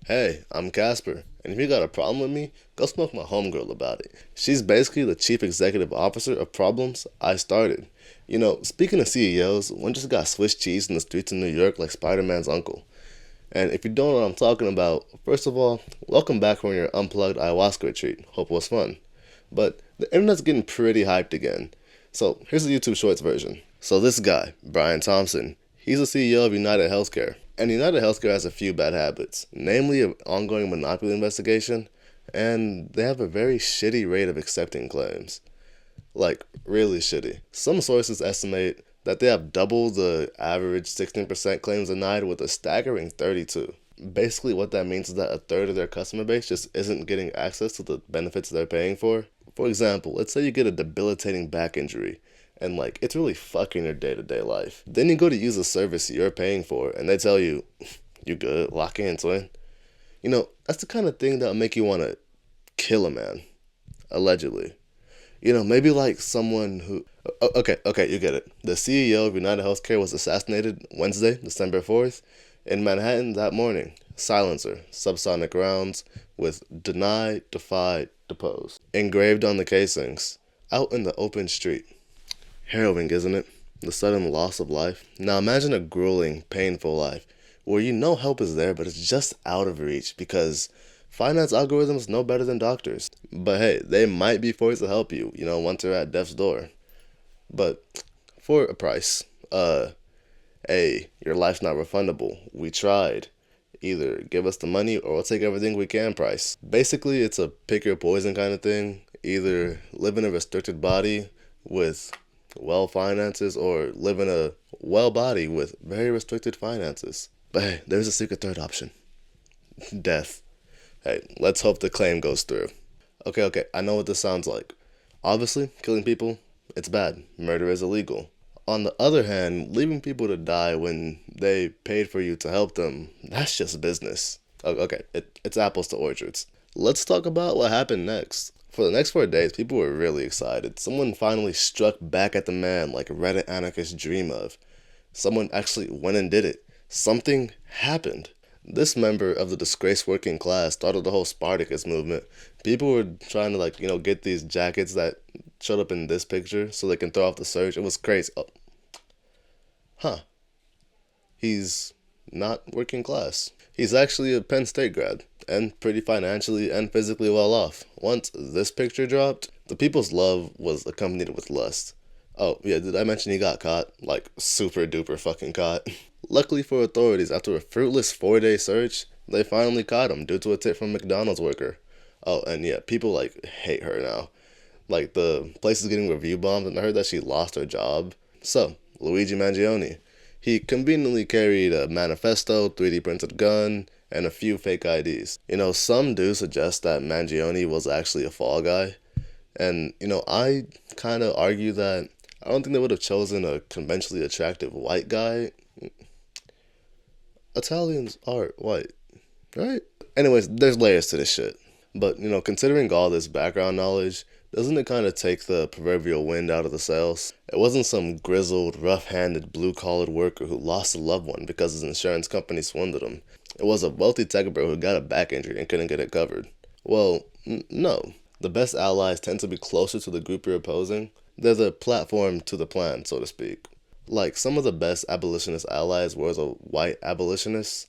Hey, I'm Casper, and if you got a problem with me, go smoke my homegirl about it. She's basically the chief executive officer of problems I started. Speaking of CEOs, one just got Swiss cheese in the streets of New York like Spider Man's uncle. And if you don't know what I'm talking about, first of all, welcome back from your unplugged ayahuasca retreat. Hope it was fun. But the internet's getting pretty hyped again. So here's the YouTube Shorts version. So this guy, Brian Thompson, he's the CEO of United Healthcare. And United Healthcare has a few bad habits, namely an ongoing monopoly investigation, and they have a very shitty rate of accepting claims. Like, really shitty. Some sources estimate that they have double the average 16% claims denied with a staggering 32. Basically, what that means is that a third of their customer base just isn't getting access to the benefits they're paying for. For example, let's say you get a debilitating back injury and it's really fucking your day-to-day life. Then you go to use a service you're paying for and they tell you, you good, lock in, twin. That's the kind of thing that'll make you want to kill a man, allegedly. Maybe like someone who. Okay, you get it. The CEO of United Healthcare was assassinated Wednesday, December 4th, in Manhattan that morning. Silencer, subsonic rounds with deny, defy, depose engraved on the casings, out in the open street. Harrowing, isn't it? The sudden loss of life. Now imagine a grueling, painful life where you know help is there, but it's just out of reach because finance algorithms know better than doctors. But hey, they might be forced to help you, once they're at death's door. But for a price. Hey, your life's not refundable. We tried. Either give us the money or we'll take everything we can price. Basically, it's a pick your poison kind of thing. Either live in a restricted body with well finances or live in a well body with very restricted finances. But hey, there's a secret third option. Death. Hey, let's hope the claim goes through. Okay, I know what this sounds like. Obviously, killing people, it's bad. Murder is illegal. On the other hand, leaving people to die when they paid for you to help them, that's just business. Okay, it's apples to orchards. Let's talk about what happened next. For the next 4 days, people were really excited. Someone finally struck back at the man like Reddit anarchists dream of. Someone actually went and did it. Something happened. This member of the disgraced working class started the whole Spartacus movement. People were trying to get these jackets that showed up in this picture so they can throw off the search. It was crazy. Oh. Huh. He's not working class. He's actually a Penn State grad and pretty financially and physically well off. Once this picture dropped, the people's love was accompanied with lust. Oh, yeah, did I mention he got caught? Like, super duper fucking caught. Luckily for authorities, after a fruitless 4-day search, they finally caught him due to a tip from a McDonald's worker. Oh, and yeah, people, hate her now. The place is getting review bombed, and I heard that she lost her job. So, Luigi Mangione. He conveniently carried a manifesto, 3D printed gun, and a few fake IDs. Some do suggest that Mangione was actually a fall guy. And, I kind of argue that I don't think they would have chosen a conventionally attractive white guy. Italians are white, right? Anyways, there's layers to this shit. But, considering all this background knowledge, doesn't it kind of take the proverbial wind out of the sails? It wasn't some grizzled, rough-handed, blue-collared worker who lost a loved one because his insurance company swindled him. It was a wealthy tech bro who got a back injury and couldn't get it covered. Well, no. The best allies tend to be closer to the group you're opposing. They're the platform to the plan, so to speak. Some of the best abolitionist allies were the white abolitionists.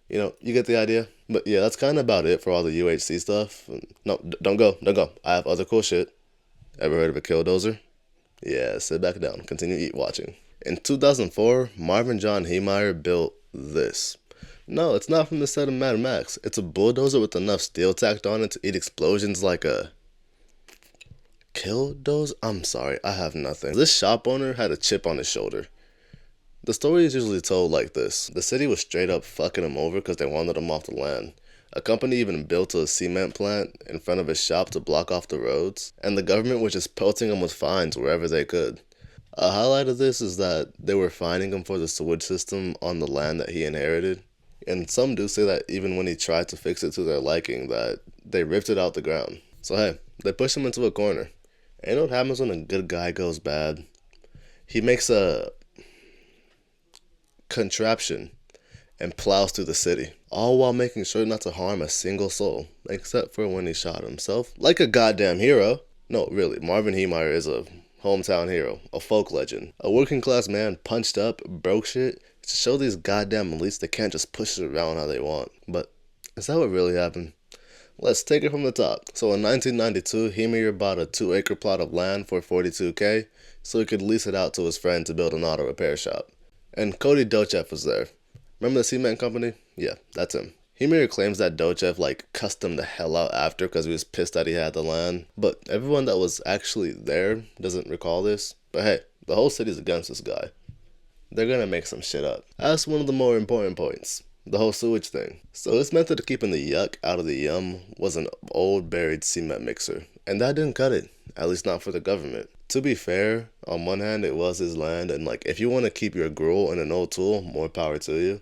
You get the idea? But yeah, that's kind of about it for all the UHC stuff. No, don't go. I have other cool shit. Ever heard of a Killdozer? Yeah, sit back down. Continue eat watching. In 2004, Marvin John Heemeyer built this. No, it's not from the set of Mad Max. It's a bulldozer with enough steel tacked on it to eat explosions like a Killdozer? I'm sorry, I have nothing. This shop owner had a chip on his shoulder. The story is usually told like this. The city was straight up fucking him over because they wanted him off the land. A company even built a cement plant in front of his shop to block off the roads, and the government was just pelting him with fines wherever they could. A highlight of this is that they were fining him for the sewage system on the land that he inherited, and some do say that even when he tried to fix it to their liking, that they ripped it out the ground. So hey, they pushed him into a corner. And you know what happens when a good guy goes bad? He makes a contraption and plows through the city. all while making sure not to harm a single soul, except for when he shot himself like a goddamn hero. No, really, Marvin Heemeyer is a hometown hero, a folk legend, a working class man punched up, broke shit, to show these goddamn elites they can't just push it around how they want. But is that what really happened? Let's take it from the top. So in 1992, Heemeyer bought a 2-acre plot of land for $42K so he could lease it out to his friend to build an auto repair shop. And Cody Dochev was there. Remember the cement company? Yeah, that's him. Heemeyer claims that Dochev cussed him the hell out after because he was pissed that he had the land. But everyone that was actually there doesn't recall this. But hey, the whole city's against this guy. They're gonna make some shit up. That's one of the more important points. The whole sewage thing. So his method of keeping the yuck out of the yum was an old buried cement mixer. And that didn't cut it. At least not for the government. To be fair, on one hand it was his land and if you want to keep your gruel in an old tool, more power to you.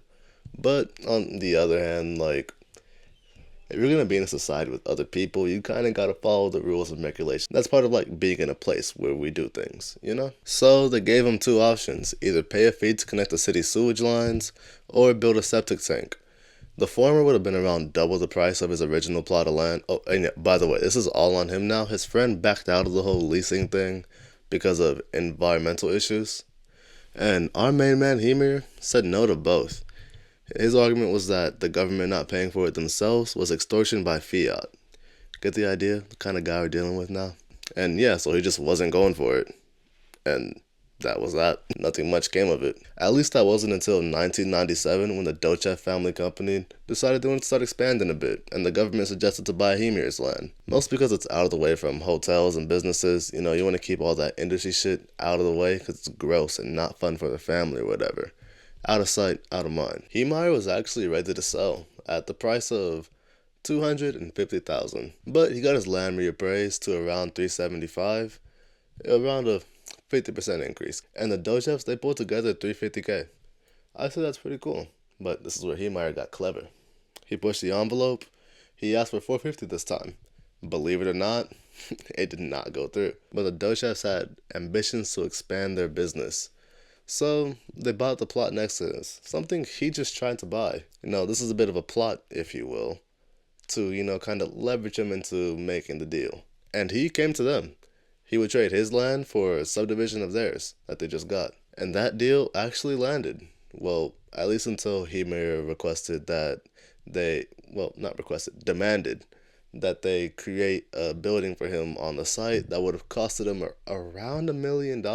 But on the other hand, if you're gonna be in a society with other people, you kinda gotta follow the rules and regulations. That's part of being in a place where we do things, you know? So they gave him two options: either pay a fee to connect the city's sewage lines, or build a septic tank. The former would have been around double the price of his original plot of land. Oh, and yeah, by the way, this is all on him now. His friend backed out of the whole leasing thing because of environmental issues. And our main man, Heemeyer, said no to both. His argument was that the government not paying for it themselves was extortion by fiat. Get the idea? The kind of guy we're dealing with now? And yeah, so he just wasn't going for it. And that was that. Nothing much came of it. At least that wasn't until 1997 when the Dochev family company decided they wanted to start expanding a bit, and the government suggested to buy Heemeyer's land. Most because it's out of the way from hotels and businesses. You want to keep all that industry shit out of the way because it's gross and not fun for the family or whatever. Out of sight, out of mind. Heemeyer was actually ready to sell at the price of $250,000, but he got his land reappraised to around $375,000, around a 50% increase. And the Dochevs, they pulled together $350K. I say that's pretty cool, but this is where Heemeyer got clever. He pushed the envelope. He asked for $450 this time. Believe it or not, it did not go through. But the Dochevs had ambitions to expand their business. So they bought the plot next to this, something he just tried to buy. This is a bit of a plot, if you will, to, kind of leverage him into making the deal. And he came to them. He would trade his land for a subdivision of theirs that they just got. And that deal actually landed. Well, at least until Heemeyer demanded that they create a building for him on the site that would have costed him around $1 million.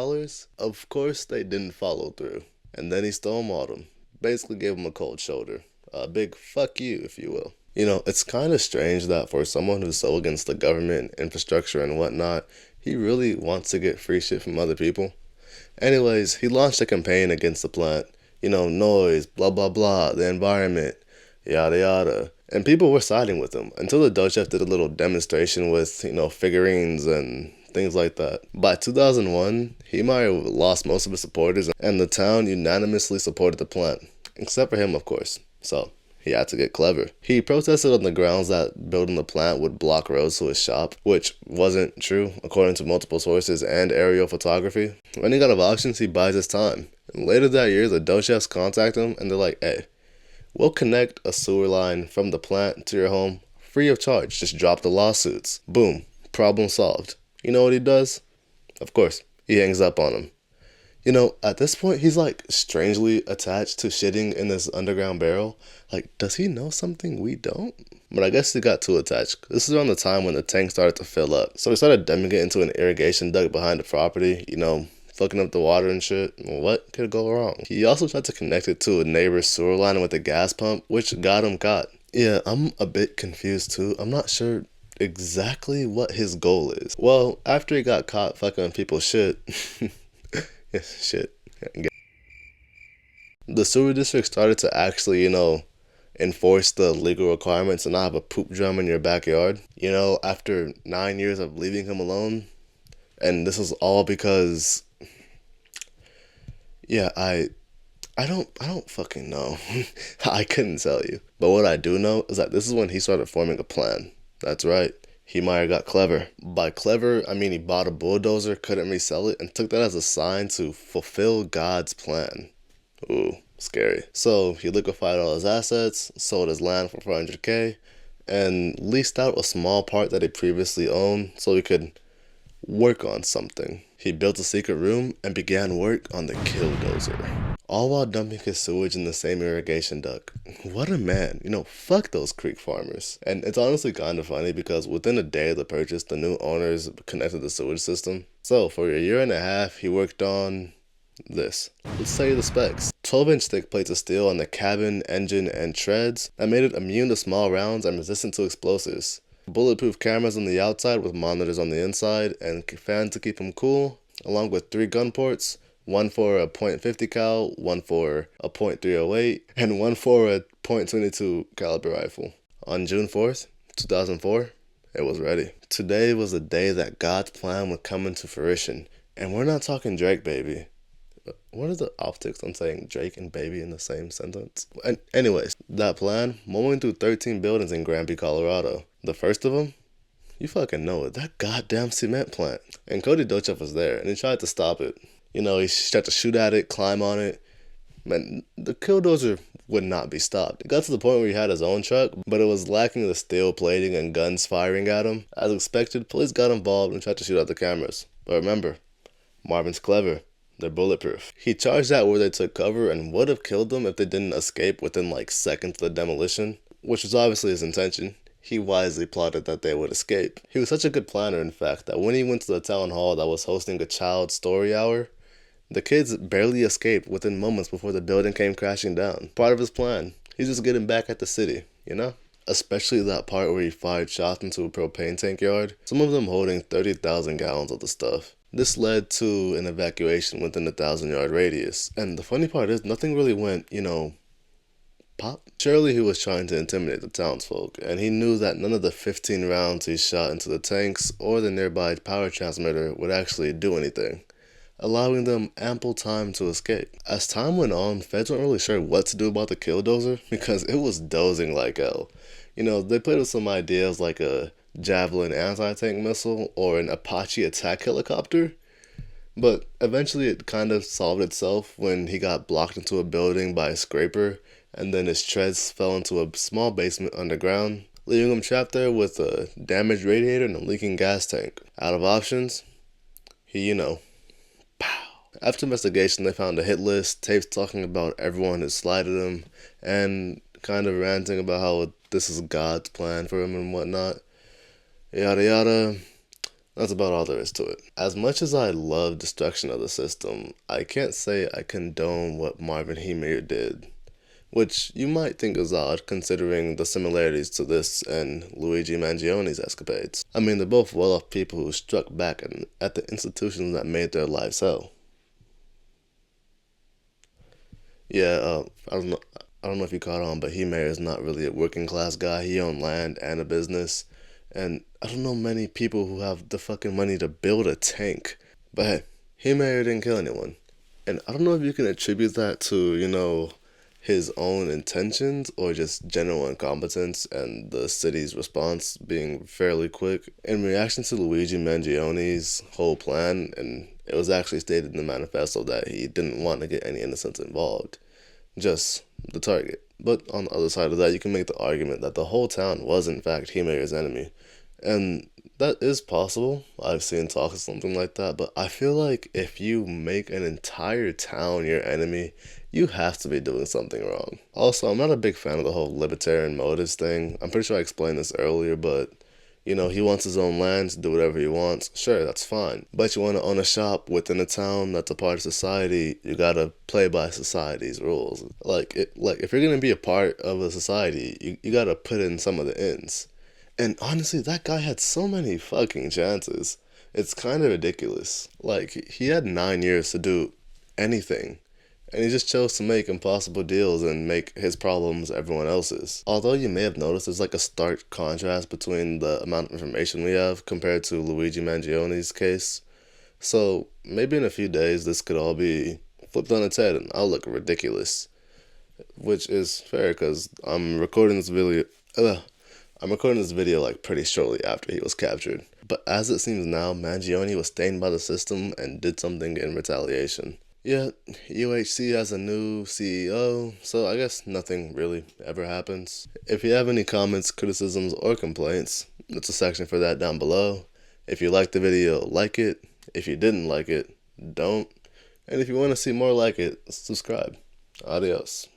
Of course, they didn't follow through. And then he stonewalled him. Basically gave him a cold shoulder. A big fuck you, if you will. It's kind of strange that for someone who's so against the government, infrastructure, and whatnot, he really wants to get free shit from other people. Anyways, he launched a campaign against the plant. Noise, blah, blah, blah, the environment, yada, yada. And people were siding with him until the Dochev did a little demonstration with, figurines and things like that. By 2001, Heemeyer lost most of his supporters and the town unanimously supported the plant. Except for him, of course. So he had to get clever. He protested on the grounds that building the plant would block roads to his shop, which wasn't true according to multiple sources and aerial photography. Running out of options, he buys his time. And later that year, the Dochevs contact him and they're like, hey, we'll connect a sewer line from the plant to your home free of charge. Just drop the lawsuits. Boom. Problem solved. You know what he does? Of course, he hangs up on him. At this point, he's strangely attached to shitting in this underground barrel. Does he know something we don't? But I guess he got too attached. This is around the time when the tank started to fill up. So he started dumping it into an irrigation duct behind the property, fucking up the water and shit. What could go wrong? He also tried to connect it to a neighbor's sewer line with a gas pump, which got him caught. Yeah, I'm a bit confused too. I'm not sure exactly what his goal is. Well, after he got caught fucking people's shit, shit. The sewer district started to actually, enforce the legal requirements and not have a poop drum in your backyard. After 9 years of leaving him alone, and this is all because, yeah, I don't fucking know. I couldn't tell you. But what I do know is that this is when he started forming a plan. That's right. Heemeyer got clever. By clever, I mean he bought a bulldozer, couldn't resell it, and took that as a sign to fulfill God's plan. Ooh, Scary. So he liquefied all his assets, sold his land for 400K, and leased out a small part that he previously owned so he could work on something. He built a secret room and began work on the Killdozer, all while dumping his sewage in the same irrigation duct. What a man. Fuck those creek farmers. And it's honestly kind of funny because within a day of the purchase, the new owners connected the sewage system. So for a year and a half, he worked on this. Let's tell you the specs. 12-inch thick plates of steel on the cabin, engine, and treads that made it immune to small rounds and resistant to explosives. Bulletproof cameras on the outside with monitors on the inside and fans to keep them cool, along with 3 gun ports, one for a .50 cal, one for a .308, and one for a .22 caliber rifle. On June 4th, 2004, it was ready. Today was the day that God's plan would come into fruition. And we're not talking Drake, baby. What are the optics on saying Drake and baby in the same sentence? And anyways, that plan, mowing through 13 buildings in Granby, Colorado. The first of them, you fucking know it, that goddamn cement plant. And Cody Dochev was there, and he tried to stop it. He tried to shoot at it, climb on it. Man, the Killdozer would not be stopped. It got to the point where he had his own truck, but it was lacking the steel plating and guns firing at him. As expected, police got involved and tried to shoot out the cameras. But remember, Marvin's clever. They're bulletproof. He charged at where they took cover and would have killed them if they didn't escape within seconds of the demolition, which was obviously his intention. He wisely plotted that they would escape. He was such a good planner, in fact, that when he went to the town hall that was hosting a child story hour, the kids barely escaped within moments before the building came crashing down. Part of his plan. He's just getting back at the city, Especially that part where he fired shots into a propane tank yard, some of them holding 30,000 gallons of the stuff. This led to an evacuation within the 1,000-yard radius. And the funny part is, nothing really went, pop. Surely he was trying to intimidate the townsfolk, and he knew that none of the 15 rounds he shot into the tanks or the nearby power transmitter would actually do anything, allowing them ample time to escape. As time went on, feds weren't really sure what to do about the Killdozer because it was dozing like hell. They played with some ideas like a Javelin anti-tank missile or an Apache attack helicopter, but eventually it kind of solved itself when he got blocked into a building by a scraper, and then his treads fell into a small basement underground, leaving him trapped there with a damaged radiator and a leaking gas tank. Out of options, he, pow. After investigation, they found a hit list, tapes talking about everyone who slighted him, and kind of ranting about how this is God's plan for him and whatnot. Yada yada. That's about all there is to it. As much as I love destruction of the system, I can't say I condone what Marvin Heemeyer did, which you might think is odd considering the similarities to this and Luigi Mangione's escapades. I mean, they're both well-off people who struck back at the institutions that made their lives hell. Yeah, I don't know if you caught on, but Heemeyer is not really a working class guy. He owned land and a business. And I don't know many people who have the fucking money to build a tank. But hey, Heemeyer didn't kill anyone. And I don't know if you can attribute that to, his own intentions or just general incompetence and the city's response being fairly quick. In reaction to Luigi Mangione's whole plan, and it was actually stated in the manifesto that he didn't want to get any innocents involved, just the target. But on the other side of that, you can make the argument that the whole town was in fact Heemeyer's enemy. And that is possible. I've seen talk of something like that, but I feel like if you make an entire town your enemy, you have to be doing something wrong. Also, I'm not a big fan of the whole libertarian motives thing. I'm pretty sure I explained this earlier, but he wants his own land to do whatever he wants. Sure, that's fine. But you want to own a shop within a town that's a part of society, you gotta play by society's rules. If you're gonna be a part of a society, you gotta put in some of the ends. And honestly, that guy had so many fucking chances. It's kind of ridiculous. He had 9 years to do anything. And he just chose to make impossible deals and make his problems everyone else's. Although you may have noticed there's a stark contrast between the amount of information we have compared to Luigi Mangione's case. So maybe in a few days this could all be flipped on its head and I'll look ridiculous. Which is fair because I'm recording this video pretty shortly after he was captured. But as it seems now, Mangione was stained by the system and did something in retaliation. Yeah, UHC has a new CEO, so I guess nothing really ever happens. If you have any comments, criticisms, or complaints, there's a section for that down below. If you liked the video, like it. If you didn't like it, don't. And if you want to see more like it, subscribe. Adios.